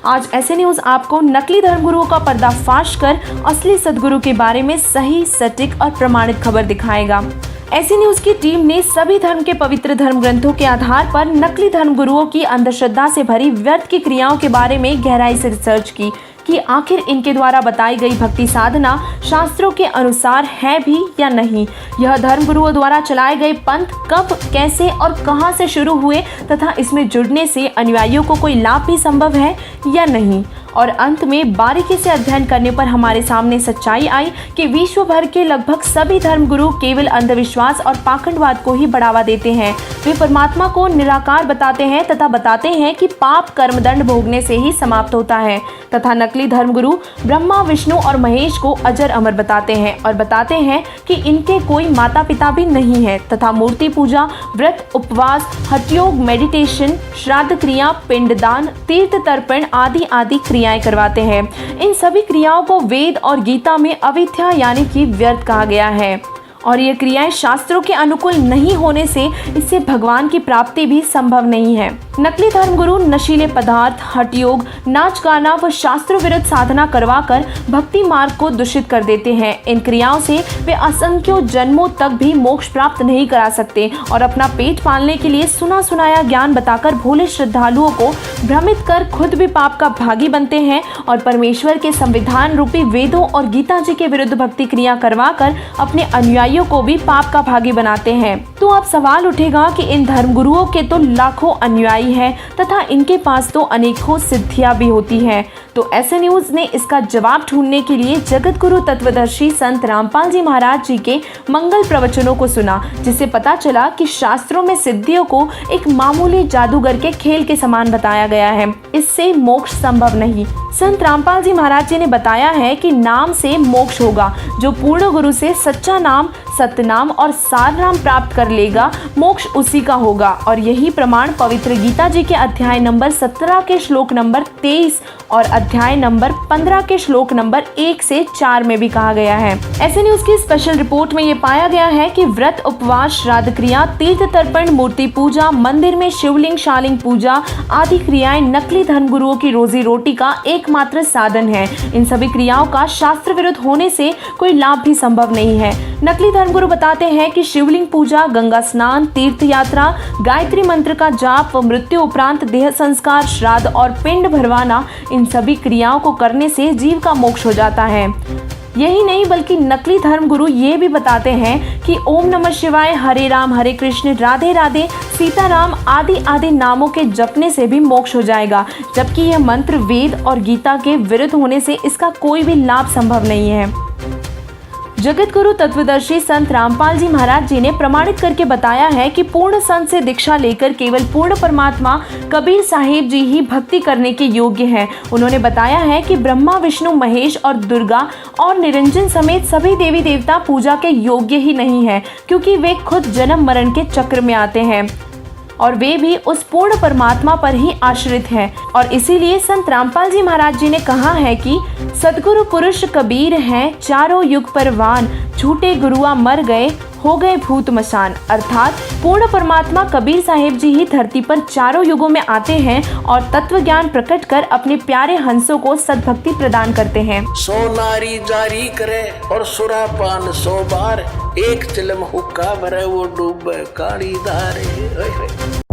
आज ऐसे न्यूज आपको नकली धर्मगुरुओं का पर्दाफाश कर असली सदगुरु के बारे में सही, सटीक और प्रमाणित खबर दिखाएगा। ऐसी न्यूज की टीम ने सभी धर्म के पवित्र धर्म ग्रंथों के आधार पर नकली धर्मगुरुओं की अंधश्रद्धा से भरी व्यर्थ की क्रियाओं के बारे में गहराई से रिसर्च की कि आखिर इनके द्वारा बताई गई भक्ति साधना शास्त्रों के अनुसार है भी या नहीं। यह धर्मगुरुओं द्वारा चलाए गए पंथ कब, कैसे और कहां से शुरू हुए तथा इसमें जुड़ने से अनुयायियों को कोई लाभ भी संभव है या नहीं। और अंत में बारीकी से अध्ययन करने पर हमारे सामने सच्चाई आई कि विश्व भर के लगभग सभी धर्मगुरु केवल अंधविश्वास और पाखंडवाद को ही बढ़ावा देते हैं। वे परमात्मा को निराकार बताते हैं तथा बताते हैं कि पाप कर्मदंड भोगने से ही समाप्त होता है तथा नकली धर्मगुरु ब्रह्मा, विष्णु और महेश को अजर अमर बताते हैं और बताते हैं कि इनके कोई माता पिता भी नहीं है तथा मूर्ति पूजा, व्रत, उपवास, हठयोग, मेडिटेशन, श्राद्ध क्रिया, पिंडदान, तीर्थ तर्पण आदि आदि क्रियाएं करवाते हैं। इन सभी क्रियाओं को वेद और गीता में अविद्या यानी कि व्यर्थ कहा गया है और ये क्रियाएं शास्त्रों के अनुकूल नहीं होने से इससे भगवान की प्राप्ति भी संभव नहीं है। नकली धर्मगुरु नशीले पदार्थ, हठयोग, नाच गाना व शास्त्र विरुद्ध साधना करवाकर भक्ति मार्ग को दूषित कर देते हैं। इन क्रियाओं से वे असंख्यों जन्मों तक भी मोक्ष प्राप्त नहीं करा सकते और अपना पेट पालने के लिए सुना सुनाया ज्ञान बताकर भोले श्रद्धालुओं को भ्रमित कर खुद भी पाप का भागी बनते हैं और परमेश्वर के संविधान रूपी वेदों और गीता जी के विरुद्ध भक्ति क्रिया करवाकर अपने अनुयायियों को भी पाप का भागी बनाते हैं। तो अब सवाल उठेगा कि इन धर्मगुरुओं के तो लाखों अनुयायी हैं तथा इनके पास तो अनेकों सिद्धियां भी होती हैं। तो ऐसे न्यूज ने इसका जवाब ढूंढने के लिए जगत गुरु तत्वदर्शी संत रामपाल जी महाराज जी के मंगल प्रवचनों को सुना, जिससे पता चला कि शास्त्रों में सिद्धियों को एक मामूली जादूगर के खेल के समान बताया गया है। इससे मोक्ष संभव नहीं। संत रामपाल जी महाराज जी ने बताया है कि नाम से मोक्ष होगा। जो पूर्ण गुरु से सच्चा नाम, सतनाम और सार नाम प्राप्त कर लेगा, मोक्ष उसी का होगा। और यही प्रमाण पवित्र गीता जी के अध्याय नंबर 17 के श्लोक नंबर 23 और अध्याय नंबर 15 के श्लोक नंबर 1 से 4 में भी कहा गया है। ऐसे न्यूज की स्पेशल रिपोर्ट में ये पाया गया है कि व्रत, उपवास, श्राद्ध क्रिया, तीर्थ तर्पण, मूर्ति पूजा, मंदिर में शिवलिंग, शालिंग पूजा आदि क्रियाएं नकली धर्मगुरुओं की रोजी रोटी का एकमात्र साधन है। इन सभी क्रियाओं का शास्त्र विरुद्ध होने से कोई लाभ भी संभव नहीं है। नकली धर्मगुरु बताते हैं कि शिवलिंग पूजा, गंगा स्नान, तीर्थ यात्रा, गायत्री मंत्र का जाप व मृत्यु उपरांत देह संस्कार, श्राद्ध और पिंड भरवाना, इन सभी क्रियाओं को करने से जीव का मोक्ष हो जाता है। यही नहीं बल्कि नकली धर्मगुरु ये भी बताते हैं कि ओम नमः शिवाय, हरे राम हरे कृष्ण, राधे राधे, सीताराम आदि आदि नामों के जपने से भी मोक्ष हो जाएगा, जबकि यह मंत्र वेद और गीता के विरुद्ध होने से इसका कोई भी लाभ संभव नहीं है। जगत गुरु तत्वदर्शी संत रामपाल जी महाराज जी ने प्रमाणित करके बताया है कि पूर्ण संत से दीक्षा लेकर केवल पूर्ण परमात्मा कबीर साहिब जी ही भक्ति करने के योग्य हैं। उन्होंने बताया है कि ब्रह्मा, विष्णु, महेश और दुर्गा और निरंजन समेत सभी देवी देवता पूजा के योग्य ही नहीं है, क्योंकि वे खुद जन्म मरण के चक्र में आते हैं और वे भी उस पूर्ण परमात्मा पर ही आश्रित हैं। और इसीलिए संत रामपाल जी महाराज जी ने कहा है कि सदगुरु पुरुष कबीर हैं, चारों युग परवान, झूठे गुरुआ मर गए, हो गए भूत मशान। अर्थात पूर्ण परमात्मा कबीर साहिब जी ही धरती पर चारों युगों में आते हैं और तत्व ज्ञान प्रकट कर अपने प्यारे हंसों को सद्भक्ति प्रदान करते हैं। 100 नारी जारी करे और सुरापान 100 बार, एक चिलम हुक्का भरे वो डूबे काली धारे।